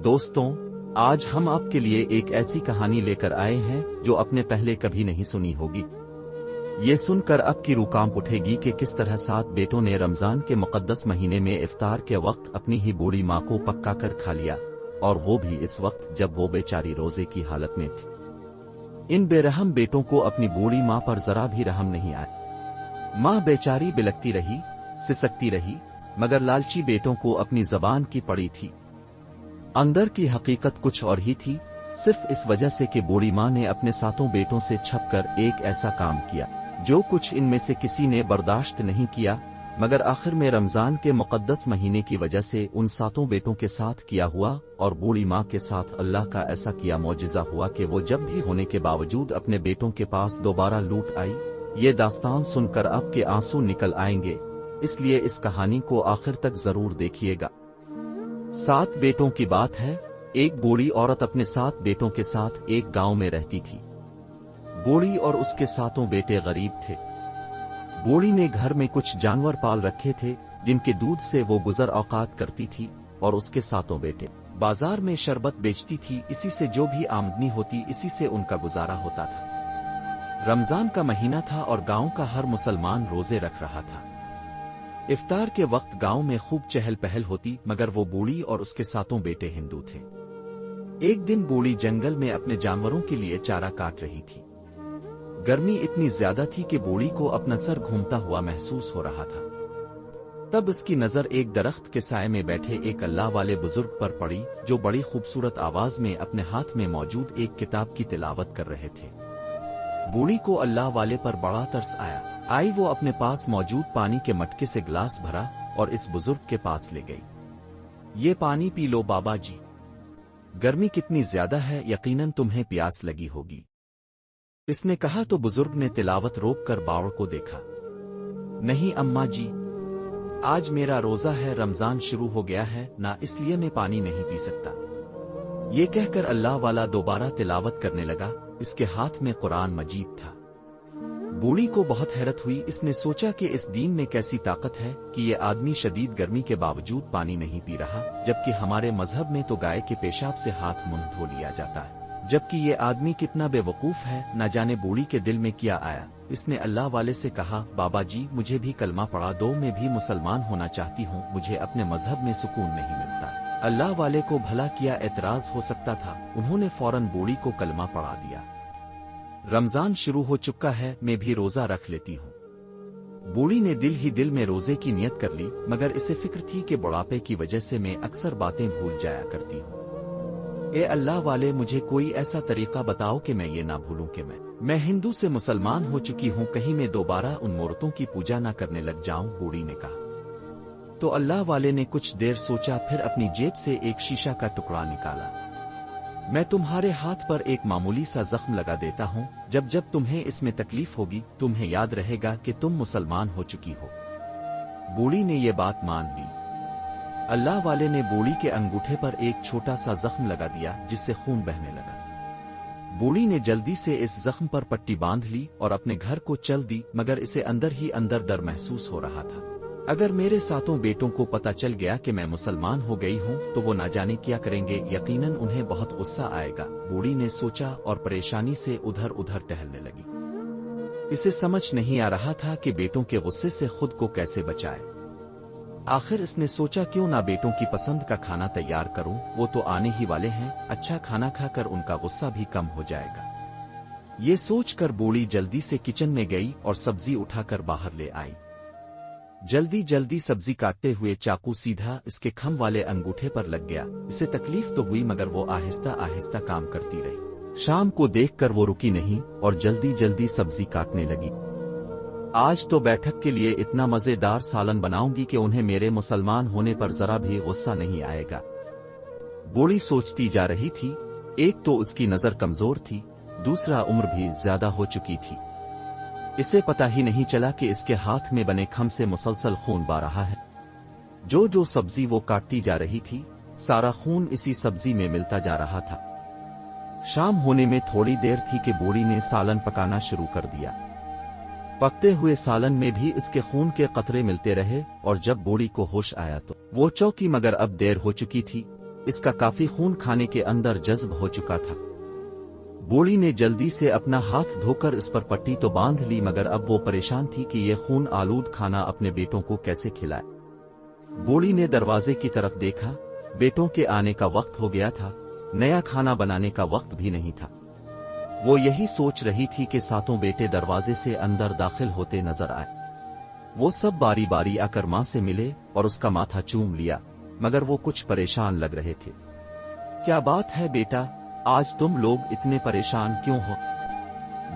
دوستوں، آج ہم آپ کے لیے ایک ایسی کہانی لے کر آئے ہیں جو آپ نے پہلے کبھی نہیں سنی ہوگی۔ یہ سن کر آپ کی روح کانپ اٹھے گی کہ کس طرح 7 بیٹوں نے رمضان کے مقدس مہینے میں افطار کے وقت اپنی ہی بوڑھی ماں کو پکا کر کھا لیا، اور وہ بھی اس وقت جب وہ بیچاری روزے کی حالت میں تھی۔ ان بے رحم بیٹوں کو اپنی بوڑھی ماں پر ذرا بھی رحم نہیں آیا۔ ماں بیچاری بلکتی رہی، سسکتی رہی، مگر لالچی بیٹوں کو اپنی زبان کی پڑی تھی۔ اندر کی حقیقت کچھ اور ہی تھی، صرف اس وجہ سے کہ بوڑھی ماں نے اپنے 7 بیٹوں سے چھپ کر ایک ایسا کام کیا جو کچھ ان میں سے کسی نے برداشت نہیں کیا، مگر آخر میں رمضان کے مقدس مہینے کی وجہ سے ان 7 بیٹوں کے ساتھ کیا ہوا اور بوڑھی ماں کے ساتھ اللہ کا ایسا کیا معجزہ ہوا کہ وہ جب بھی ہونے کے باوجود اپنے بیٹوں کے پاس دوبارہ لوٹ آئی۔ یہ داستان سن کر آپ کے آنسو نکل آئیں گے، اس لیے اس کہانی کو آخر تک ضرور دیکھیے گا۔ 7 بیٹوں کی بات ہے۔ ایک بوڑھی عورت اپنے 7 بیٹوں کے ساتھ ایک گاؤں میں رہتی تھی۔ بوڑھی اور اس کے 7 بیٹے غریب تھے۔ بوڑھی نے گھر میں کچھ جانور پال رکھے تھے جن کے دودھ سے وہ گزر اوقات کرتی تھی، اور اس کے 7 بیٹے بازار میں شربت بیچتی تھی، اسی سے جو بھی آمدنی ہوتی اسی سے ان کا گزارا ہوتا تھا۔ رمضان کا مہینہ تھا اور گاؤں کا ہر مسلمان روزے رکھ رہا تھا۔ افطار کے وقت گاؤں میں خوب چہل پہل ہوتی، مگر وہ بوڑھی اور اس کے 7 بیٹے ہندو تھے۔ ایک دن بوڑھی جنگل میں اپنے جانوروں کے لیے چارہ کاٹ رہی تھی۔ گرمی اتنی زیادہ تھی کہ بوڑھی کو اپنا سر گھومتا ہوا محسوس ہو رہا تھا۔ تب اس کی نظر ایک درخت کے سائے میں بیٹھے ایک اللہ والے بزرگ پر پڑی جو بڑی خوبصورت آواز میں اپنے ہاتھ میں موجود ایک کتاب کی تلاوت کر رہے تھے۔ بوڑھی کو اللہ والے پر بڑا ترس آئی وہ اپنے پاس موجود پانی کے مٹکے سے گلاس بھرا اور اس بزرگ کے پاس لے گئی۔ یہ پانی پی لو بابا جی، گرمی کتنی زیادہ ہے، یقیناً تمہیں پیاس لگی ہوگی۔ اس نے کہا تو بزرگ نے تلاوت روک کر باوڑ کو دیکھا۔ نہیں اماں جی، آج میرا روزہ ہے، رمضان شروع ہو گیا ہے نا، اس لیے میں پانی نہیں پی سکتا۔ یہ کہہ کر اللہ والا دوبارہ تلاوت کرنے لگا، اس کے ہاتھ میں قرآن مجید تھا۔ بوڑھی کو بہت حیرت ہوئی، اس نے سوچا کہ اس دین میں کیسی طاقت ہے کہ یہ آدمی شدید گرمی کے باوجود پانی نہیں پی رہا، جبکہ ہمارے مذہب میں تو گائے کے پیشاب سے ہاتھ منہ دھو لیا جاتا ہے۔ جبکہ یہ آدمی کتنا بے وقوف ہے، نہ جانے بوڑھی کے دل میں کیا آیا۔ اس نے اللہ والے سے کہا، بابا جی مجھے بھی کلمہ پڑھا دو، میں بھی مسلمان ہونا چاہتی ہوں، مجھے اپنے مذہب میں سکون نہیں ملتا۔ اللہ والے کو بھلا کیا اعتراض ہو سکتا تھا، انہوں نے فوراً بوڑھی کو کلمہ پڑھا دیا۔ رمضان شروع ہو چکا ہے، میں بھی روزہ رکھ لیتی ہوں۔ بوڑھی نے دل ہی دل میں روزے کی نیت کر لی، مگر اسے فکر تھی کہ بڑھاپے کی وجہ سے میں اکثر باتیں بھول جایا کرتی ہوں۔ اے اللہ والے، مجھے کوئی ایسا طریقہ بتاؤ کہ میں یہ نہ بھولوں کہ میں ہندو سے مسلمان ہو چکی ہوں، کہیں میں دوبارہ ان مورتوں کی پوجا نہ کرنے لگ جاؤں، بوڑھی نے کہا۔ تو اللہ والے نے کچھ دیر سوچا، پھر اپنی جیب سے ایک شیشہ کا ٹکڑا نکالا۔ میں تمہارے ہاتھ پر ایک معمولی سا زخم لگا دیتا ہوں، جب جب تمہیں اس میں تکلیف ہوگی تمہیں یاد رہے گا کہ تم مسلمان ہو چکی ہو۔ بوڑھی نے یہ بات مان لی۔ اللہ والے نے بوڑھی کے انگوٹھے پر ایک چھوٹا سا زخم لگا دیا جس سے خون بہنے لگا۔ بوڑھی نے جلدی سے اس زخم پر پٹی باندھ لی اور اپنے گھر کو چل دی، مگر اسے اندر ہی اندر ڈر محسوس ہو رہا تھا۔ اگر میرے 7 بیٹوں کو پتہ چل گیا کہ میں مسلمان ہو گئی ہوں تو وہ نہ جانے کیا کریں گے، یقیناً انہیں بہت غصہ آئے گا، بوڑھی نے سوچا اور پریشانی سے ادھر ادھر ٹہلنے لگی۔ اسے سمجھ نہیں آ رہا تھا کہ بیٹوں کے غصے سے خود کو کیسے بچائے۔ آخر اس نے سوچا کیوں نہ بیٹوں کی پسند کا کھانا تیار کروں، وہ تو آنے ہی والے ہیں، اچھا کھانا کھا کر ان کا غصہ بھی کم ہو جائے گا۔ یہ سوچ کر بوڑھی جلدی سے کچن میں گئی اور سبزی اٹھا کر باہر لے آئی۔ جلدی جلدی سبزی کاٹتے ہوئے چاقو سیدھا اس کے کھم والے انگوٹھے پر لگ گیا۔ اسے تکلیف تو ہوئی مگر وہ آہستہ آہستہ کام کرتی رہی۔ شام کو دیکھ کر وہ رکی نہیں اور جلدی جلدی سبزی کاٹنے لگی۔ آج تو بیٹھک کے لیے اتنا مزیدار سالن بناؤں گی کہ انہیں میرے مسلمان ہونے پر ذرا بھی غصہ نہیں آئے گا۔ بوڑھی سوچتی جا رہی تھی، ایک تو اس کی نظر کمزور تھی، دوسرا عمر بھی زیادہ ہو چکی تھی۔ اسے پتہ ہی نہیں چلا کہ اس کے ہاتھ میں بنے کھم سے مسلسل خون بہہ رہا ہے۔ جو سبزی وہ کاٹتی جا رہی تھی، سارا خون اسی سبزی میں ملتا جا رہا تھا۔ شام ہونے میں تھوڑی دیر تھی کہ بوڑھی نے سالن پکانا شروع کر دیا۔ پکتے ہوئے سالن میں بھی اس کے خون کے قطرے ملتے رہے، اور جب بوڑھی کو ہوش آیا تو وہ چوکی، مگر اب دیر ہو چکی تھی۔ इसका काफी खून खाने के अंदर जज्ब हो चुका था। बूढ़ी ने जल्दी से अपना हाथ धोकर इस पर पट्टी तो बांध ली, मगर अब वो परेशान थी कि ये खून आलूद खाना अपने बेटों को कैसे खिलाए। बूढ़ी ने दरवाजे की तरफ देखा। बेटों के आने का वक्त हो गया था, नया खाना बनाने का वक्त भी नहीं था। वो यही सोच रही थी कि सातों बेटे दरवाजे से अंदर दाखिल होते नजर आए। वो सब बारी बारी आकर मां से मिले और उसका माथा चूम लिया, मगर वो कुछ परेशान लग रहे थे। क्या बात है बेटा, आज तुम लोग इतने परेशान क्यों हो?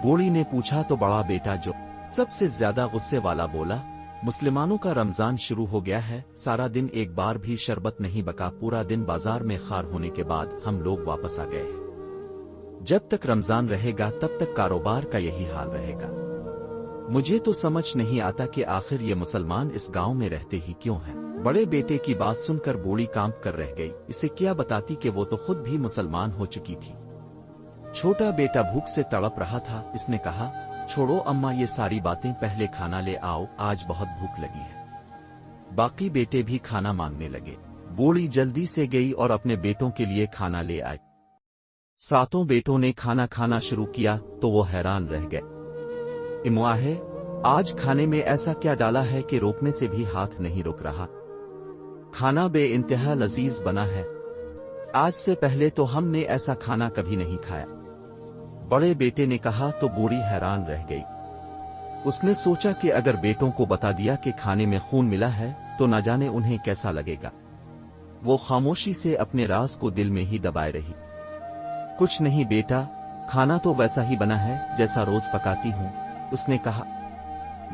बूढ़ी ने पूछा तो बड़ा बेटा जो सबसे ज्यादा गुस्से वाला बोला, मुसलमानों का रमजान शुरू हो गया है, सारा दिन एक बार भी शरबत नहीं बका, पूरा दिन बाजार में खार होने के बाद हम लोग वापस आ गए हैं। जब तक रमजान रहेगा तब तक कारोबार का यही हाल रहेगा। मुझे तो समझ नहीं आता कि आखिर ये मुसलमान इस गांव में रहते ही क्यों हैं। बड़े बेटे की बात सुनकर बूढ़ी कांप कर रह गई। इसे क्या बताती कि वो तो खुद भी मुसलमान हो चुकी थी। छोटा बेटा भूख से तड़प रहा था। इसने कहा, छोड़ो अम्मा ये सारी बातें, पहले खाना ले आओ, आज बहुत भूख लगी है। बाकी बेटे भी खाना मांगने लगे। बूढ़ी जल्दी से गई और अपने बेटों के लिए खाना ले आई। सातों बेटों ने खाना खाना शुरू किया तो वो हैरान रह गए। इमुआहे, आज खाने में ऐसा क्या डाला है कि रोकने से भी हाथ नहीं रुक रहा। खाना बेइंतहा लजीज बना है, आज से पहले तो हमने ऐसा खाना कभी नहीं खाया। बड़े बेटे ने कहा तो बूढ़ी हैरान रह गई। उसने सोचा कि अगर बेटों को बता दिया कि खाने में खून मिला है तो न जाने उन्हें कैसा लगेगा। वो खामोशी से अपने राज को दिल में ही दबाए रही। कुछ नहीं बेटा, खाना तो वैसा ही बना है जैसा रोज पकाती हूँ, उसने कहा।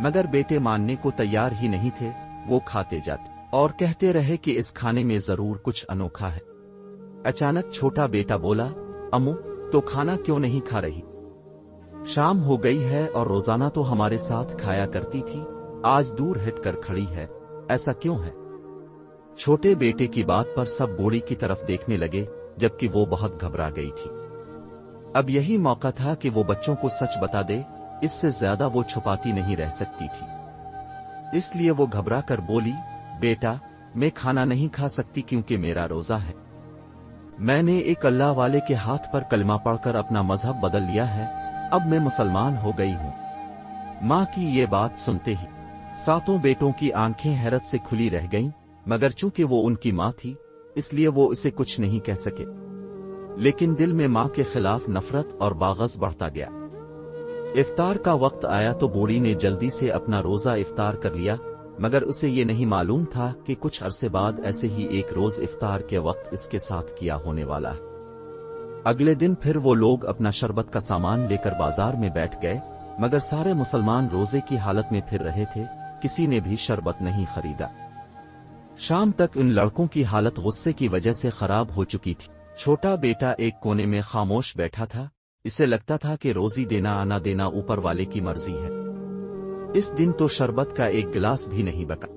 मगर बेटे मानने को तैयार ही नहीं थे। वो खाते जाते और कहते रहे कि इस खाने में जरूर कुछ अनोखा है। अचानक छोटा बेटा बोला, अम्मू तो खाना क्यों नहीं खा रही? शाम हो गई है और रोजाना तो हमारे साथ खाया करती थी, आज दूर हटकर खड़ी है, ऐसा क्यों है? छोटे बेटे की बात पर सब बूढ़ी की तरफ देखने लगे, जबकि वो बहुत घबरा गई थी। अब यही मौका था कि वो बच्चों को सच बता दे, इससे ज्यादा वो छुपाती नहीं रह सकती थी। इसलिए वो घबरा कर बोली, बेटा मैं खाना नहीं खा सकती क्योंकि मेरा रोजा है। मैंने एक अल्लाह वाले के हाथ पर कलमा पढ़कर अपना मजहब बदल लिया है, अब मैं मुसलमान हो गई हूँ। माँ की ये बात सुनते ही सातों बेटों की आंखें हैरत से खुली रह गईं, मगर चूंकि वो उनकी माँ थी इसलिए वो इसे कुछ नहीं कह सके। लेकिन दिल में माँ के खिलाफ नफरत और बाग़ज़ बढ़ता गया। इफ्तार का वक्त आया तो बूढ़ी ने जल्दी से अपना रोजा इफ्तार कर लिया, मगर उसे ये नहीं मालूम था कि कुछ अरसे बाद ऐसे ही एक रोज इफ्तार के वक्त इसके साथ किया होने वाला है। अगले दिन फिर वो लोग अपना शरबत का सामान लेकर बाजार में बैठ गए, मगर सारे मुसलमान रोजे की हालत में फिर रहे थे, किसी ने भी शरबत नहीं खरीदा। शाम तक इन लड़कों की हालत गुस्से की वजह से खराब हो चुकी थी। छोटा बेटा एक कोने में खामोश बैठा था। इसे लगता था कि रोजी देना आना देना ऊपर वाले की मर्जी है। इस दिन तो शरबत का एक गिलास भी नहीं बका।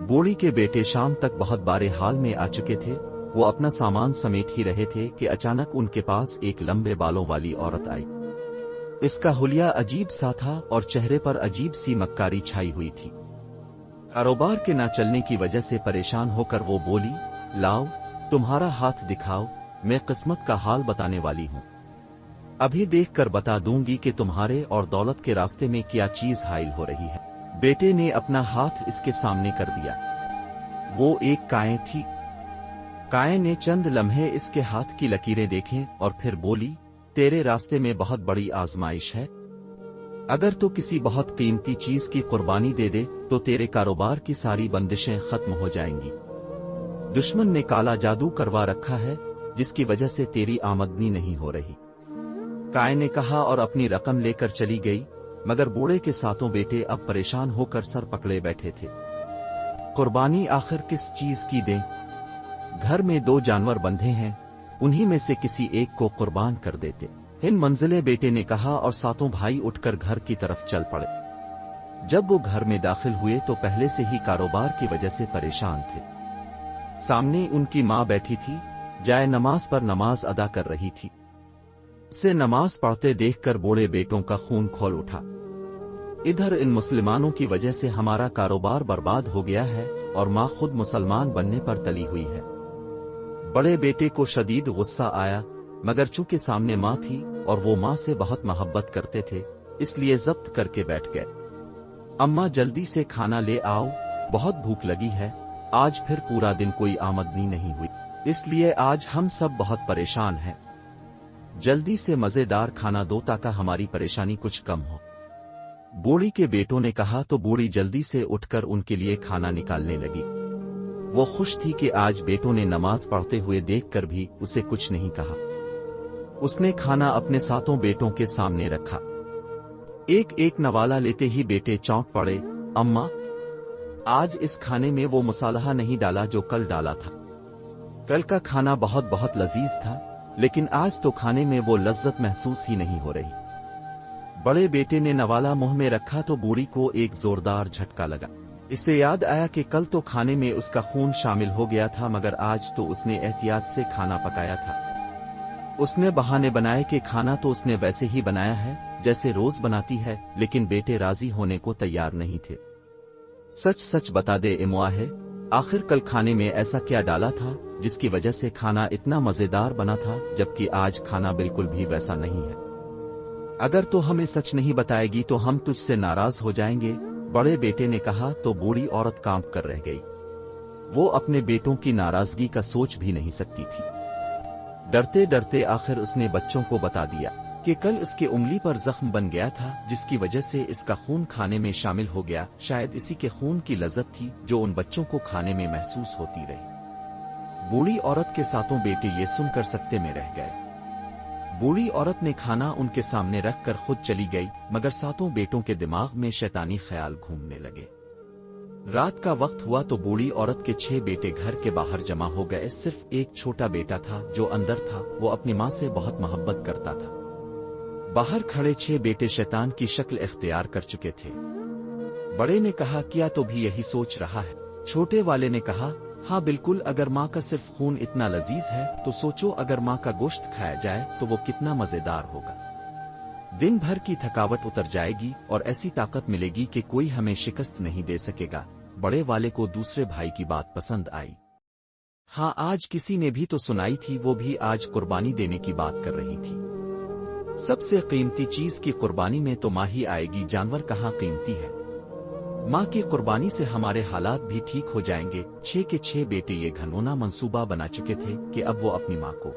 बूढ़ी के बेटे शाम तक बहुत बारे हाल में आ चुके थे। वो अपना सामान समेट ही रहे थे कि अचानक उनके पास एक लंबे बालों वाली औरत आई। इसका हुलिया अजीब सा था और चेहरे पर अजीब सी मक्कारी छाई हुई थी। कारोबार के न चलने की वजह से परेशान होकर वो बोली, लाओ तुम्हारा हाथ दिखाओ, मैं किस्मत का हाल बताने वाली हूँ। अभी देखकर बता दूंगी कि तुम्हारे और दौलत के रास्ते में क्या चीज हाइल हो रही है। बेटे ने अपना हाथ इसके सामने कर दिया। वो एक गाय थी। गाय ने चंद लम्हे इसके हाथ की लकीरें देखें और फिर बोली, तेरे रास्ते में बहुत बड़ी आजमाइश है। अगर तो किसी बहुत कीमती चीज की कुर्बानी दे दे तो तेरे कारोबार की सारी बंदिशें खत्म हो जाएंगी। दुश्मन ने काला जादू करवा रखा है जिसकी वजह से तेरी आमदनी नहीं हो रही। गाय ने कहा और अपनी रकम लेकर चली गई, मगर बूढ़े के सातों बेटे अब परेशान होकर सर पकड़े बैठे थे। कुर्बानी आखिर किस चीज की दें? घर में 2 जानवर बंधे हैं, उन्हीं में से किसी एक को कुर्बान कर देते। इन मंजिले बेटे ने कहा और सातों भाई उठकर घर की तरफ चल पड़े। जब वो घर में दाखिल हुए तो पहले से ही कारोबार की वजह से परेशान थे। सामने उनकी माँ बैठी थी, जाए नमाज पर नमाज अदा कर रही थी। से नमाज पढ़ते देखकर बूढ़े बेटों का खून खौल उठा। इधर इन मुसलमानों की वजह से हमारा कारोबार बर्बाद हो गया है और माँ खुद मुसलमान बनने पर तली हुई है। बड़े बेटे को शदीद गुस्सा आया, मगर चूंकि सामने माँ थी और वो माँ से बहुत मोहब्बत करते थे, इसलिए जब्त करके बैठ गए। अम्मा जल्दी से खाना ले आओ, बहुत भूख लगी है। आज फिर पूरा दिन कोई आमदनी नहीं हुई, इसलिए आज हम सब बहुत परेशान हैं। जल्दी से मजेदार खाना दो ताकि हमारी परेशानी कुछ कम हो। बूढ़ी के बेटों ने कहा तो बूढ़ी जल्दी से उठकर उनके लिए खाना निकालने लगी। वो खुश थी कि आज बेटों ने नमाज पढ़ते हुए देखकर भी उसे कुछ नहीं कहा। उसने खाना अपने सातों बेटों के सामने रखा। एक एक नवाला लेते ही बेटे चौंक पड़े। अम्मा, आज इस खाने में वो मसाला नहीं डाला जो कल डाला था। कल का खाना बहुत बहुत लजीज था, लेकिन आज तो खाने में वो लज्जत महसूस ही नहीं हो रही। बड़े बेटे ने नवाला मुंह में रखा तो बूढ़ी को एक जोरदार झटका लगा। इसे याद आया कि कल तो खाने में उसका खून शामिल हो गया था, मगर आज तो उसने एहतियात से खाना पकाया था। उसने बहाने बनाए कि खाना तो उसने वैसे ही बनाया है जैसे रोज बनाती है, लेकिन बेटे राजी होने को तैयार नहीं थे। सच सच बता दे इमुआ है, आखिर कल खाने में ऐसा क्या डाला था जिसकी वजह से खाना इतना मजेदार बना था, जबकि आज खाना बिल्कुल भी वैसा नहीं है। अगर तो हमें सच नहीं बताएगी तो हम तुझसे नाराज हो जाएंगे, बड़े बेटे ने कहा तो बूढ़ी औरत कांप कर रह गई। वो अपने बेटों की नाराजगी का सोच भी नहीं सकती थी। डरते डरते आखिर उसने बच्चों को बता दिया कि कल इसके उंगली पर जख्म बन गया था, जिसकी वजह से इसका खून खाने में शामिल हो गया। शायद इसी के खून की लज्जत थी जो उन बच्चों को खाने में महसूस होती रही। बूढ़ी औरत के सातों बेटे ये सुनकर सकते में रह गए। बूढ़ी औरत ने खाना उनके सामने रखकर खुद चली गई, मगर सातों बेटों के दिमाग में शैतानी ख्याल घूमने लगे। रात का वक्त हुआ तो बूढ़ी औरत के 6 बेटे घर के बाहर जमा हो गए। सिर्फ एक छोटा बेटा था जो अंदर था। वो अपनी माँ से बहुत मोहब्बत करता था। बाहर खड़े 6 बेटे शैतान की शक्ल इख्तियार कर चुके थे। बड़े ने कहा, क्या तो भी यही सोच रहा है? छोटे वाले ने कहा, हाँ बिल्कुल, अगर माँ का सिर्फ खून इतना लजीज है तो सोचो अगर माँ का गोश्त खाया जाए तो वो कितना मजेदार होगा। दिन भर की थकावट उतर जाएगी और ऐसी ताकत मिलेगी कि कोई हमें शिकस्त नहीं दे सकेगा। बड़े वाले को दूसरे भाई की बात पसंद आई। हाँ, आज किसी ने भी तो सुनाई थी, वो भी आज कुर्बानी देने की बात कर रही थी। सबसे कीमती चीज की कुर्बानी में तो माँ ही आएगी, जानवर कहाँ कीमती है। माँ की कुर्बानी से हमारे हालात भी ठीक हो जाएंगे। 6 के 6 बेटे ये घनौना मंसूबा बना चुके थे कि अब वो अपनी माँ को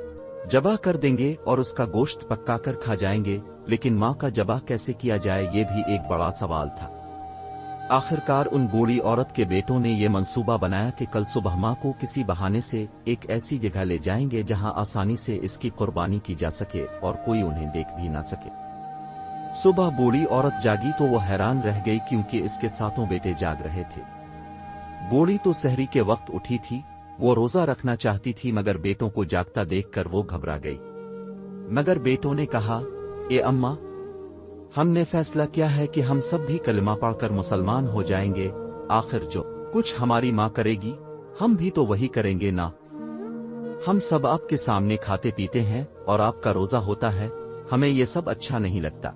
जबा कर देंगे और उसका गोश्त पक्का कर खा जाएंगे, लेकिन माँ का जबा कैसे किया जाए ये भी एक बड़ा सवाल था। आखिरकार उन बूढ़ी औरत के बेटों ने ये मंसूबा बनाया कि कल सुबह माँ को किसी बहाने से एक ऐसी जगह ले जाएंगे जहां आसानी से इसकी कुर्बानी की जा सके और कोई उन्हें देख भी ना सके। सुबह बूढ़ी औरत जागी तो वो हैरान रह गई, क्योंकि इसके सातों बेटे जाग रहे थे। बूढ़ी तो सहरी के वक्त उठी थी। वो रोजा रखना चाहती थी, मगर बेटों को जागता देखकर वो घबरा गई। मगर बेटों ने कहा, ए अम्मा, हमने फैसला किया है कि हम सब भी कलमा पढ़कर मुसलमान हो जाएंगे। आखिर जो कुछ हमारी माँ करेगी हम भी तो वही करेंगे ना। हम सब आपके सामने खाते पीते हैं और आपका रोजा होता है, हमें ये सब अच्छा नहीं लगता।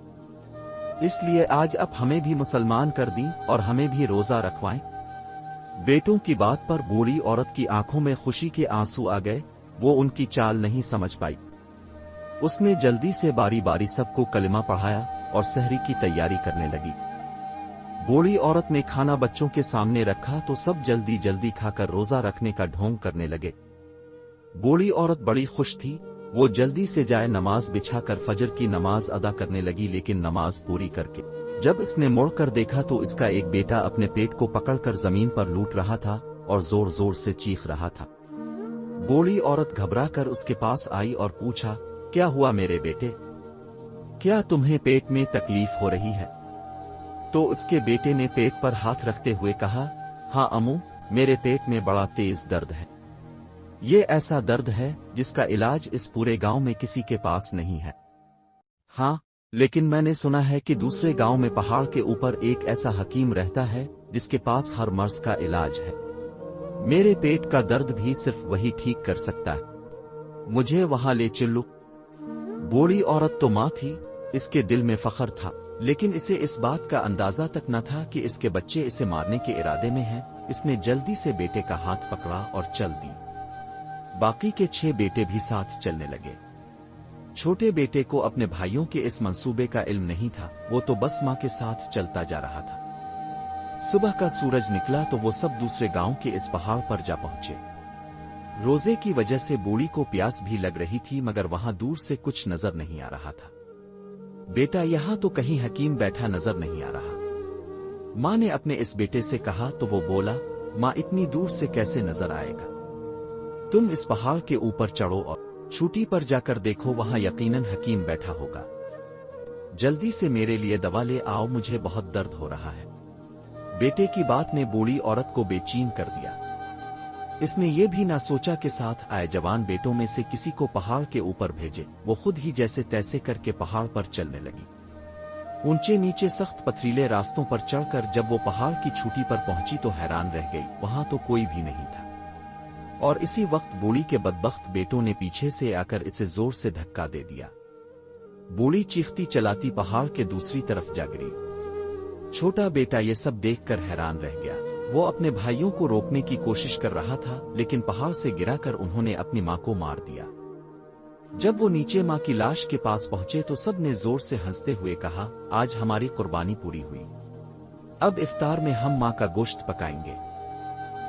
इसलिए आज आप हमें भी मुसलमान कर दी और हमें भी रोजा रखवाएं। बेटों की बात पर बूढ़ी औरत की आंखों में खुशी के आंसू आ गए। वो उनकी चाल नहीं समझ पाई। उसने जल्दी से बारी बारी सबको कलिमा पढ़ाया और सहरी की तैयारी करने लगी। बूढ़ी औरत ने खाना बच्चों के सामने रखा तो सब जल्दी जल्दी खाकर रोजा रखने का ढोंग करने लगे। बूढ़ी औरत बड़ी खुश थी। वो जल्दी से जाए नमाज बिछाकर फजर की नमाज अदा करने लगी, लेकिन नमाज पूरी करके जब इसने मुड़कर देखा तो इसका एक बेटा अपने पेट को पकड़कर जमीन पर लूट रहा था और जोर जोर से चीख रहा था। बूढ़ी औरत घबराकर उसके पास आई और पूछा, क्या हुआ मेरे बेटे? क्या तुम्हें पेट में तकलीफ हो रही है? तो उसके बेटे ने पेट पर हाथ रखते हुए कहा, हाँ अम्मू, मेरे पेट में बड़ा तेज दर्द है। ये ऐसा दर्द है जिसका इलाज इस पूरे गांव में किसी के पास नहीं है। हाँ, लेकिन मैंने सुना है कि दूसरे गांव में पहाड़ के ऊपर एक ऐसा हकीम रहता है जिसके पास हर मर्ज का इलाज है। मेरे पेट का दर्द भी सिर्फ वही ठीक कर सकता है। मुझे वहां ले चलो। बूढ़ी औरत तो मां थी, इसके दिल में फख्र था, लेकिन इसे इस बात का अंदाजा तक न था कि इसके बच्चे इसे मारने के इरादे में हैं। इसने जल्दी से बेटे का हाथ पकड़ा और चल दी। बाकी के 6 बेटे भी साथ चलने लगे। छोटे बेटे को अपने भाइयों के इस मंसूबे का इल्म नहीं था, वो तो बस मां के साथ चलता जा रहा था। सुबह का सूरज निकला तो वो सब दूसरे गांव के इस पहाड़ पर जा पहुंचे। रोजे की वजह से बूढ़ी को प्यास भी लग रही थी, मगर वहां दूर से कुछ नजर नहीं आ रहा था। बेटा, यहां तो कहीं हकीम बैठा नजर नहीं आ रहा। मां ने अपने इस बेटे से कहा तो वो बोला, मां इतनी दूर से कैसे नजर आएगा? तुम इस पहाड़ के ऊपर चढ़ो और चोटी पर जाकर देखो, वहां यकीनन हकीम बैठा होगा। जल्दी से मेरे लिए दवा ले आओ, मुझे बहुत दर्द हो रहा है। बेटे की बात ने बूढ़ी औरत को बेचैन कर दिया। इसने ये भी ना सोचा कि साथ आए जवान बेटों में से किसी को पहाड़ के ऊपर भेजे। वो खुद ही जैसे तैसे करके पहाड़ पर चलने लगी। ऊंचे नीचे सख्त पथरीले रास्तों पर चढ़कर जब वो पहाड़ की चोटी पर पहुंची तो हैरान रह गई, वहां तो कोई भी नहीं था। और इसी वक्त बूढ़ी के बदबख्त बेटों ने पीछे से आकर इसे जोर से धक्का दे दिया। बूढ़ी चीखती चलाती पहाड़ के दूसरी तरफ जा गिरी। छोटा बेटा ये सब देखकर हैरान रह गया। वो अपने भाइयों को रोकने की कोशिश कर रहा था, लेकिन पहाड़ से गिराकर उन्होंने अपनी मां को मार दिया। जब वो नीचे मां की लाश के पास पहुंचे तो सब ने जोर से हंसते हुए कहा, आज हमारी कुर्बानी पूरी हुई। अब इफ्तार में हम मां का गोश्त पकाएंगे।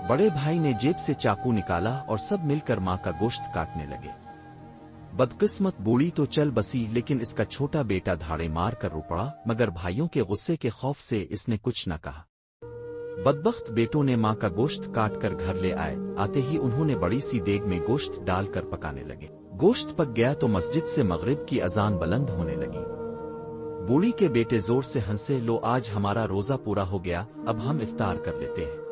बड़े भाई ने जेब से चाकू निकाला और सब मिलकर मां का गोश्त काटने लगे। बदकिस्मत बूढ़ी तो चल बसी, लेकिन इसका छोटा बेटा धाड़े मार कर रो पड़ा, मगर भाइयों के गुस्से के खौफ से इसने कुछ न कहा। बदबख्त बेटों ने मां का गोश्त काट कर घर ले आए। आते ही उन्होंने बड़ी सी देग में गोश्त डालकर पकाने लगे। गोश्त पक गया तो मस्जिद से मगरिब की अजान बुलंद होने लगी। बूढ़ी के बेटे जोर से हंसे, लो आज हमारा रोजा पूरा हो गया, अब हम इफ्तार कर लेते हैं।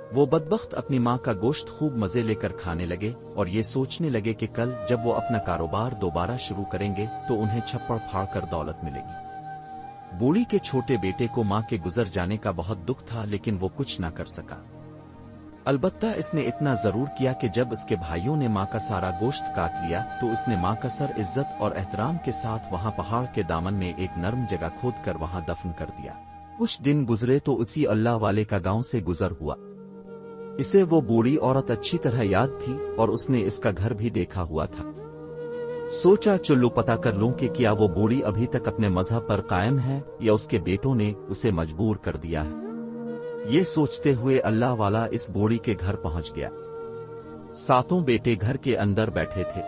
वो बदबख्त अपनी मां का गोश्त खूब मजे लेकर खाने लगे और ये सोचने लगे कि कल जब वो अपना कारोबार दोबारा शुरू करेंगे तो उन्हें छप्पड़ फाड़ कर दौलत मिलेगी। बूढ़ी के छोटे बेटे को मां के गुजर जाने का बहुत दुख था, लेकिन वो कुछ ना कर सका। अलबत्ता इसने इतना जरूर किया कि जब उसके भाइयों ने मां का सारा गोश्त काट लिया तो उसने मां का सर इज्जत और एहतराम के साथ वहां पहाड़ के दामन में एक नर्म जगह खोद कर वहां दफन कर दिया। कुछ दिन गुजरे तो उसी अल्लाह वाले का गांव से गुजर हुआ। इसे वो बूढ़ी औरत अच्छी तरह याद थी और उसने इसका घर भी देखा हुआ था। सोचा चलो पता कर लूं कि क्या वो बूढ़ी अभी तक अपने मजहब पर कायम है या उसके बेटों ने उसे मजबूर कर दिया है। ये सोचते हुए अल्लाह वाला इस बूढ़ी के घर पहुंच गया। सातों बेटे घर के अंदर बैठे थे।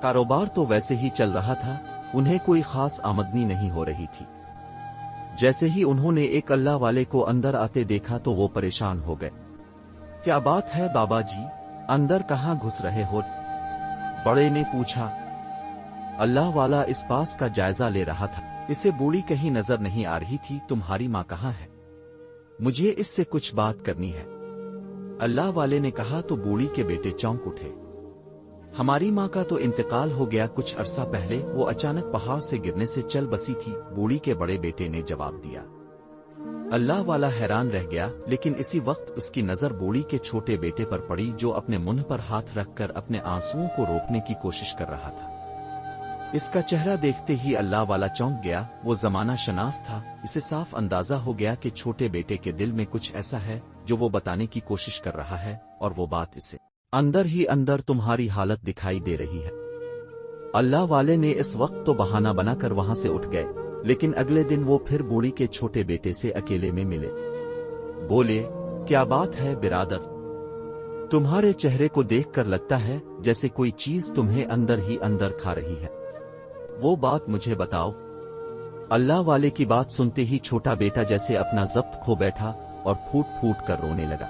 कारोबार तो वैसे ही चल रहा था, उन्हें कोई खास आमदनी नहीं हो रही थी। जैसे ही उन्होंने एक अल्लाह वाले को अंदर आते देखा तो वो परेशान हो गए। क्या बात है बाबा जी, अंदर कहां घुस रहे हो? बड़े ने पूछा। अल्लाह वाला इस पास का जायजा ले रहा था। इसे बूढ़ी कहीं नजर नहीं आ रही थी। तुम्हारी मां कहां है? मुझे इससे कुछ बात करनी है, अल्लाह वाले ने कहा तो बूढ़ी के बेटे चौंक उठे। हमारी मां का तो इंतकाल हो गया कुछ अरसा पहले, वो अचानक पहाड़ से गिरने से चल बसी थी, बूढ़ी के बड़े बेटे ने जवाब दिया। अल्लाह वाला हैरान रह गया, लेकिन इसी वक्त उसकी नजर बूढ़ी के छोटे बेटे पर पड़ी जो अपने मुंह पर हाथ रखकर अपने आंसुओं को रोकने की कोशिश कर रहा था। इसका चेहरा देखते ही अल्लाह वाला चौंक गया। वो जमाना शनास था, इसे साफ अंदाजा हो गया कि छोटे बेटे के दिल में कुछ ऐसा है जो वो बताने की कोशिश कर रहा है, और वो बात इसे अंदर ही अंदर तुम्हारी हालत दिखाई दे रही है। अल्लाह वाले ने इस वक्त तो बहाना बनाकर वहां से उठ गए, लेकिन अगले दिन वो फिर बूढ़ी के छोटे बेटे से अकेले में मिले। बोले, क्या बात है बिरादर, तुम्हारे चेहरे को देखकर लगता है जैसे कोई चीज तुम्हें अंदर ही अंदर खा रही है। वो बात मुझे बताओ। अल्लाह वाले की बात सुनते ही छोटा बेटा जैसे अपना जब्त खो बैठा और फूट फूट कर रोने लगा।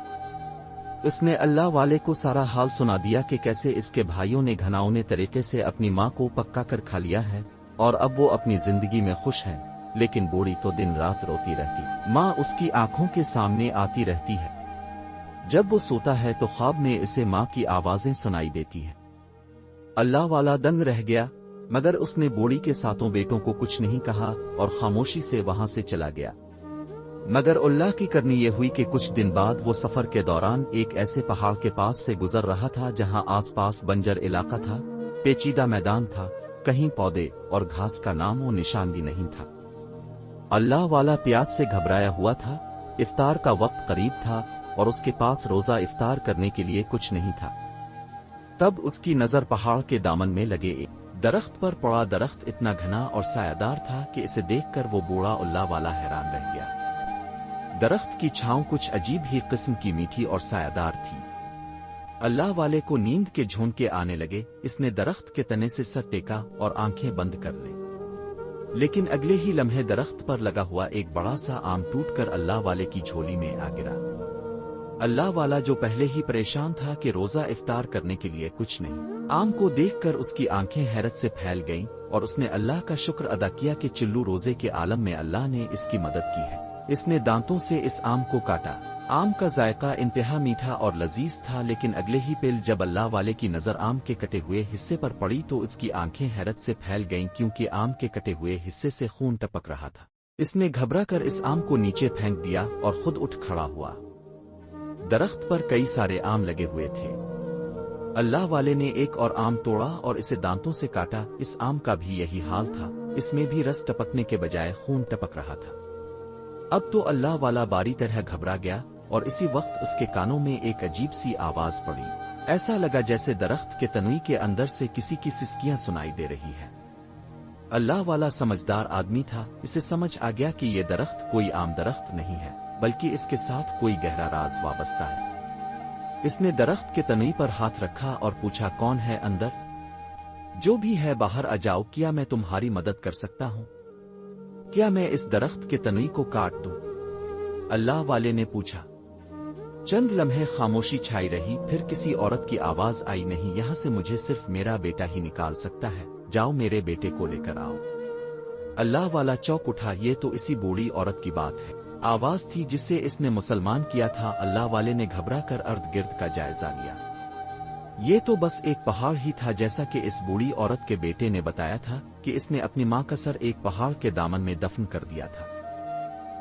उसने अल्लाह वाले को सारा हाल सुना दिया कि कैसे इसके भाइयों ने घिनौने तरीके से अपनी मां को पक्का कर खा लिया है और अब वो अपनी जिंदगी में खुश है, लेकिन बूढ़ी तो दिन रात रोती रहती। मां उसकी आंखों के सामने आती रहती है। जब वो सोता है तो ख्वाब में इसे मां की आवाजें सुनाई देती हैं। अल्लाह वाला दंग रह गया, मगर उसने बूढ़ी के सातों बेटों को कुछ नहीं कहा और खामोशी से वहां से चला गया। मगर अल्लाह की करनी ये हुई कि कुछ दिन बाद वो सफर के दौरान एक ऐसे पहाड़ के पास से गुजर रहा था जहां आसपास बंजर इलाका था, पेचीदा मैदान था, कहीं पौधे और घास का नामो निशान भी नहीं था। अल्लाह वाला प्यास से घबराया हुआ था। इफ्तार का वक्त करीब था और उसके पास रोजा इफ्तार करने के लिए कुछ नहीं था। तब उसकी नजर पहाड़ के दामन में लगे एक दरख्त पर पड़ा। दरख्त इतना घना और सायादार था कि इसे देखकर वो बूढ़ा अल्लाह वाला हैरान रह गया। दरख्त की छांव कुछ अजीब ही किस्म की मीठी और सायादार थी। अल्लाह वाले को नींद के झोंके आने लगे। इसने दरख्त के तने से सर टेका और आंखें बंद कर ली। लेकिन अगले ही लम्हे दरख्त पर लगा हुआ एक बड़ा सा आम टूटकर अल्लाह वाले की झोली में आ गिरा। अल्लाह वाला जो पहले ही परेशान था कि रोजा इफ्तार करने के लिए कुछ नहीं, आम को देखकर उसकी आंखें हैरत से फैल गईं और उसने अल्लाह का शुक्र अदा किया कि चिल्लू रोजे के आलम में अल्लाह ने इसकी मदद की है। इसने दांतों से इस आम को काटा। आम का जायका इंतहा मीठा और लजीज था, लेकिन अगले ही पल जब अल्लाह वाले की नजर आम के कटे हुए हिस्से पर पड़ी तो उसकी आंखें हैरत से फैल गईं, क्योंकि आम के कटे हुए हिस्से से खून टपक रहा था। इसने घबरा कर इस आम को नीचे फेंक दिया और खुद उठ खड़ा हुआ। दरख्त पर कई सारे आम लगे हुए थे। अल्लाह वाले ने एक और आम तोड़ा और इसे दांतों से काटा। इस आम का भी यही हाल था, इसमें भी रस टपकने के बजाय खून टपक रहा था। अब तो अल्लाह वाला बारी तरह घबरा गया और इसी वक्त उसके कानों में एक अजीब सी आवाज पड़ी। ऐसा लगा जैसे दरख्त के तनुई के अंदर से किसी की सिसकियां सुनाई दे रही है। अल्लाह वाला समझदार आदमी था। इसे समझ आ गया कि ये दरख्त कोई आम दरख्त नहीं है, बल्कि इसके साथ कोई गहरा राज वाबस्ता है। इसने दरख्त के तनुई पर हाथ रखा और पूछा, कौन है अंदर? जो भी है बाहर आ जाओ। क्या मैं तुम्हारी मदद कर सकता हूं? क्या मैं इस दरख्त के तनुई को काट दूं? अल्लाह वाले ने पूछा। चंद लम्हे खामोशी छाई रही, फिर किसी औरत की आवाज आई, नहीं, यहां से मुझे सिर्फ मेरा बेटा ही निकाल सकता है। जाओ मेरे बेटे को लेकर आओ। अल्लाह वाला चौंक उठा। ये तो इसी बूढ़ी औरत की बात है, आवाज थी जिससे इसने मुसलमान किया था। अल्लाह वाले ने घबरा कर अर्द गिर्द का जायजा लिया। ये तो बस एक पहाड़ ही था, जैसा कि इस बूढ़ी औरत के बेटे ने बताया था कि इसने अपनी मां का सर एक पहाड़ के दामन में दफन कर दिया था।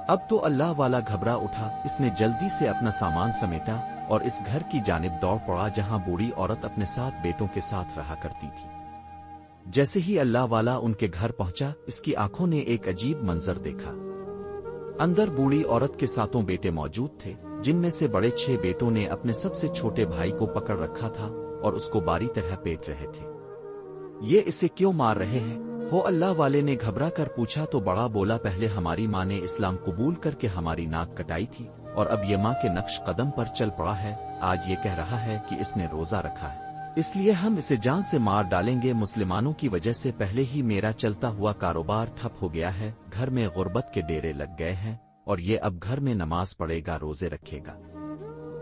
अब तो अल्लाह वाला घबरा उठा। इसने जल्दी से अपना सामान समेटा और इस घर की जानिब दौड़ पड़ा जहां बूढ़ी औरत अपने 7 बेटों के साथ रहा करती थी। जैसे ही अल्लाह वाला उनके घर पहुंचा, इसकी आंखों ने एक अजीब मंजर देखा। अंदर बूढ़ी औरत के 7 बेटे मौजूद थे, जिनमें से बड़े 6 बेटों ने अपने सबसे छोटे भाई को पकड़ रखा था और उसको बारी तरह पेट रहे थे। ये इसे क्यों मार रहे हैं हो? अल्लाह वाले ने घबरा कर पूछा तो बड़ा बोला, पहले हमारी माँ ने इस्लाम कबूल करके हमारी नाक कटाई थी और अब ये माँ के नक्श कदम पर चल पड़ा है। आज ये कह रहा है कि इसने रोजा रखा है, इसलिए हम इसे जान से मार डालेंगे। मुसलमानों की वजह से पहले ही मेरा चलता हुआ कारोबार ठप हो गया है। घर में गुर्बत के डेरे लग गए हैं और ये अब घर में नमाज पढ़ेगा, रोजे रखेगा।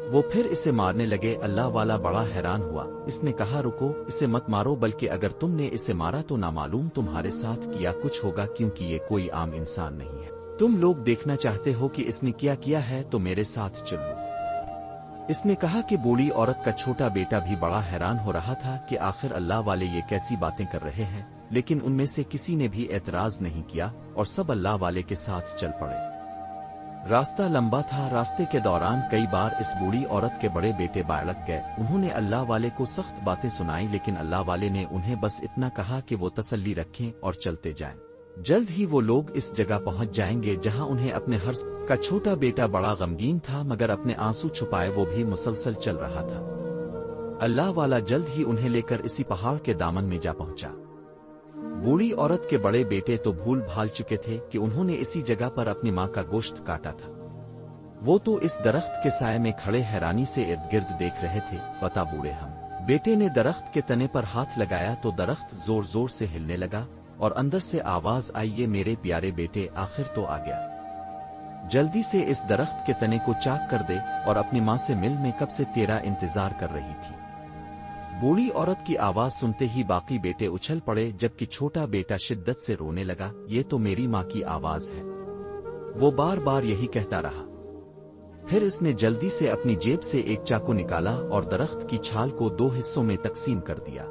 वो फिर इसे मारने लगे। अल्लाह वाला बड़ा हैरान हुआ। इसने कहा, रुको, इसे मत मारो, बल्कि अगर तुमने इसे मारा तो नामालूम तुम्हारे साथ किया कुछ होगा, क्योंकि ये कोई आम इंसान नहीं है। तुम लोग देखना चाहते हो कि इसने क्या किया है तो मेरे साथ चलो। इसने कहा कि बूढ़ी औरत का छोटा बेटा भी बड़ा हैरान हो रहा था कि आखिर अल्लाह वाले ये कैसी बातें कर रहे हैं, लेकिन उनमें से किसी ने भी एतराज नहीं किया और सब अल्लाह वाले के साथ चल पड़े। रास्ता लंबा था। रास्ते के दौरान कई बार इस बूढ़ी औरत के बड़े बेटे बाड़क गए। उन्होंने अल्लाह वाले को सख्त बातें सुनाई, लेकिन अल्लाह वाले ने उन्हें बस इतना कहा कि वो तसल्ली रखें और चलते जाएं। जल्द ही वो लोग इस जगह पहुंच जाएंगे जहां उन्हें अपने हर्ष का छोटा बेटा बड़ा गमगीन था, मगर अपने आंसू छुपाए वो भी मुसलसल चल रहा था। अल्लाह वाला जल्द ही उन्हें लेकर इसी पहाड़ के दामन में जा पहुंचा। बूढ़ी औरत के बड़े बेटे तो भूल भाल चुके थे कि उन्होंने इसी जगह पर अपनी मां का गोश्त काटा था। वो तो इस दरख्त के साए में खड़े हैरानी से इर्द गिर्द देख रहे थे। बता बूढ़े हम। बेटे ने दरख्त के तने पर हाथ लगाया तो दरख्त जोर जोर से हिलने लगा और अंदर से आवाज आई, ये मेरे प्यारे बेटे, आखिर तो आ गया। जल्दी से इस दरख्त के तने को चाक कर दे और अपनी मां से मिल, में कब से तेरा इंतजार कर रही थी। बूढ़ी औरत की आवाज सुनते ही बाकी बेटे उछल पड़े, जबकि छोटा बेटा शिद्दत से रोने लगा। ये तो मेरी मां की आवाज है। वो बार बार यही कहता रहा। फिर इसने जल्दी से अपनी जेब से एक चाकू निकाला और दरख्त की छाल को 2 हिस्सों में तकसीम कर दिया।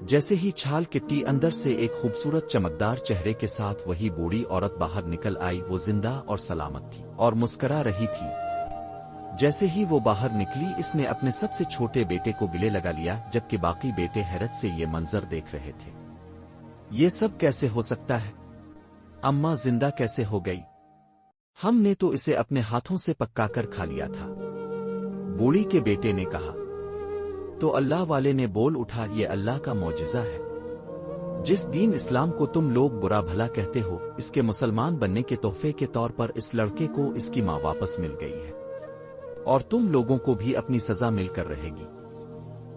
जैसे ही छाल किटी, अंदर से एक खूबसूरत चमकदार चेहरे के साथ वही बूढ़ी औरत बाहर निकल आई। वो जिंदा और सलामत थी और मुस्करा रही थी। जैसे ही वो बाहर निकली, इसने अपने सबसे छोटे बेटे को गले लगा लिया, जबकि बाकी बेटे हैरत से ये मंजर देख रहे थे। ये सब कैसे हो सकता है? अम्मा जिंदा कैसे हो गई? हमने तो इसे अपने हाथों से पकाकर खा लिया था, बूढ़ी के बेटे ने कहा। تو اللہ والے نے بول اٹھا، یہ اللہ کا معجزہ ہے۔ جس دین اسلام کو تم لوگ برا بھلا کہتے ہو، اس کے مسلمان بننے کے تحفے کے طور پر اس لڑکے کو اس کی ماں واپس مل گئی ہے، اور تم لوگوں کو بھی اپنی سزا مل کر رہے گی۔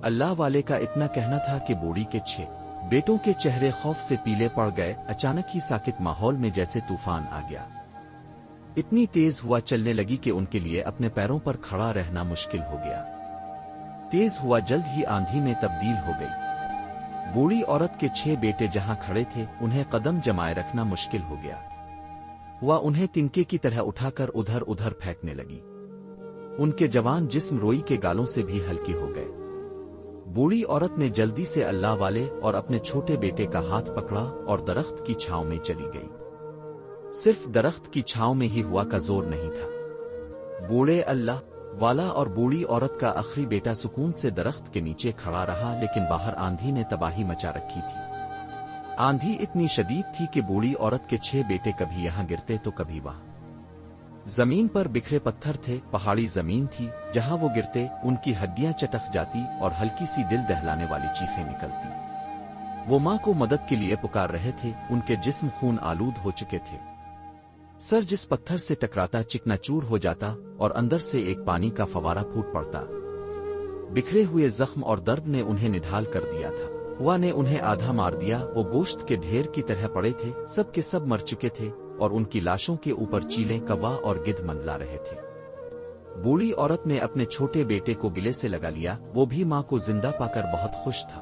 اللہ والے کا اتنا کہنا تھا کہ بوڑھی کے 6 بیٹوں کے چہرے خوف سے پیلے پڑ گئے۔ اچانک ہی ساکت ماحول میں جیسے طوفان آ گیا۔ اتنی تیز ہوا چلنے لگی کہ ان کے لیے اپنے پیروں پر کھڑا رہنا مشکل ہو گیا۔ تیز ہوا جلد ہی آندھی میں تبدیل ہو گئی۔ بوڑھی عورت کے 6 بیٹے جہاں کھڑے تھے انہیں قدم جمائے رکھنا مشکل ہو گیا۔ وہ انہیں تنکے کی طرح اٹھا کر ادھر ادھر پھینکنے لگی۔ ان کے جوان جسم روئی کے گالوں سے بھی ہلکے ہو گئے۔ بوڑھی عورت نے جلدی سے اللہ والے اور اپنے چھوٹے بیٹے کا ہاتھ پکڑا اور درخت کی چھاؤں میں چلی گئی۔ صرف درخت کی چھاؤں میں ہی ہوا کا زور نہیں تھا۔ بوڑھے اللہ والا اور بوڑھی عورت کا آخری بیٹا سکون سے درخت کے نیچے کھڑا رہا، لیکن باہر آندھی نے تباہی مچا رکھی تھی۔ آندھی اتنی شدید تھی کہ بوڑھی عورت کے 6 بیٹے کبھی یہاں گرتے تو کبھی وہاں۔ زمین پر بکھرے پتھر تھے، پہاڑی زمین تھی، جہاں وہ گرتے ان کی ہڈیاں چٹک جاتی اور ہلکی سی دل دہلانے والی چیخیں نکلتی۔ وہ ماں کو مدد کے لیے پکار رہے تھے، ان کے جسم خون آلود ہو چکے تھے۔ سر جس پتھر سے ٹکراتا چکنا چور ہو جاتا اور اندر سے ایک پانی کا فوارہ پھوٹ پڑتا۔ بکھرے ہوئے زخم اور درد نے انہیں نڈھال کر دیا تھا۔ ہوا نے انہیں آدھا مار دیا۔ وہ گوشت کے ڈھیر کی طرح پڑے تھے، سب کے سب مر چکے تھے، اور ان کی لاشوں کے اوپر چیلیں، کوا اور گدھ منڈلا رہے تھے۔ بوڑھی عورت نے اپنے چھوٹے بیٹے کو گلے سے لگا لیا، وہ بھی ماں کو زندہ پا کر بہت خوش تھا۔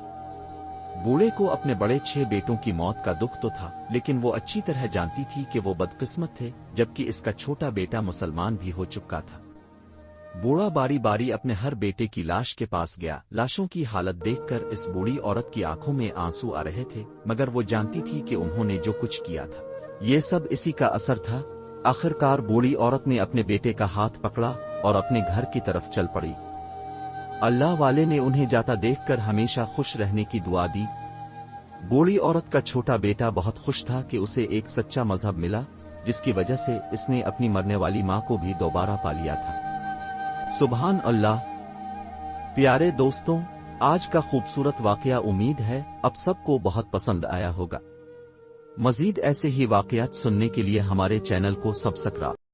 بوڑھے کو اپنے بڑے 6 بیٹوں کی موت کا دکھ تو تھا، لیکن وہ اچھی طرح جانتی تھی کہ وہ بدقسمت تھے، جبکہ اس کا چھوٹا بیٹا مسلمان بھی ہو چکا تھا۔ بوڑھا باری باری اپنے ہر بیٹے کی لاش کے پاس گیا۔ لاشوں کی حالت دیکھ کر اس بوڑھی عورت کی آنکھوں میں آنسو آ رہے تھے، مگر وہ جانتی تھی کہ انہوں نے جو کچھ کیا تھا یہ سب اسی کا اثر تھا۔ آخرکار بوڑھی عورت نے اپنے بیٹے کا ہاتھ پکڑا اور اپنے گھر کی طرف چل پڑی۔ اللہ والے نے انہیں جاتا دیکھ کر ہمیشہ خوش رہنے کی دعا دی۔ بوڑھی عورت کا چھوٹا بیٹا بہت خوش تھا کہ اسے ایک سچا مذہب ملا، جس کی وجہ سے اس نے اپنی مرنے والی ماں کو بھی دوبارہ پا لیا تھا۔ سبحان اللہ۔ پیارے دوستوں، آج کا خوبصورت واقعہ امید ہے اب سب کو بہت پسند آیا ہوگا۔ مزید ایسے ہی واقعات سننے کے لیے ہمارے چینل کو سبسکرائب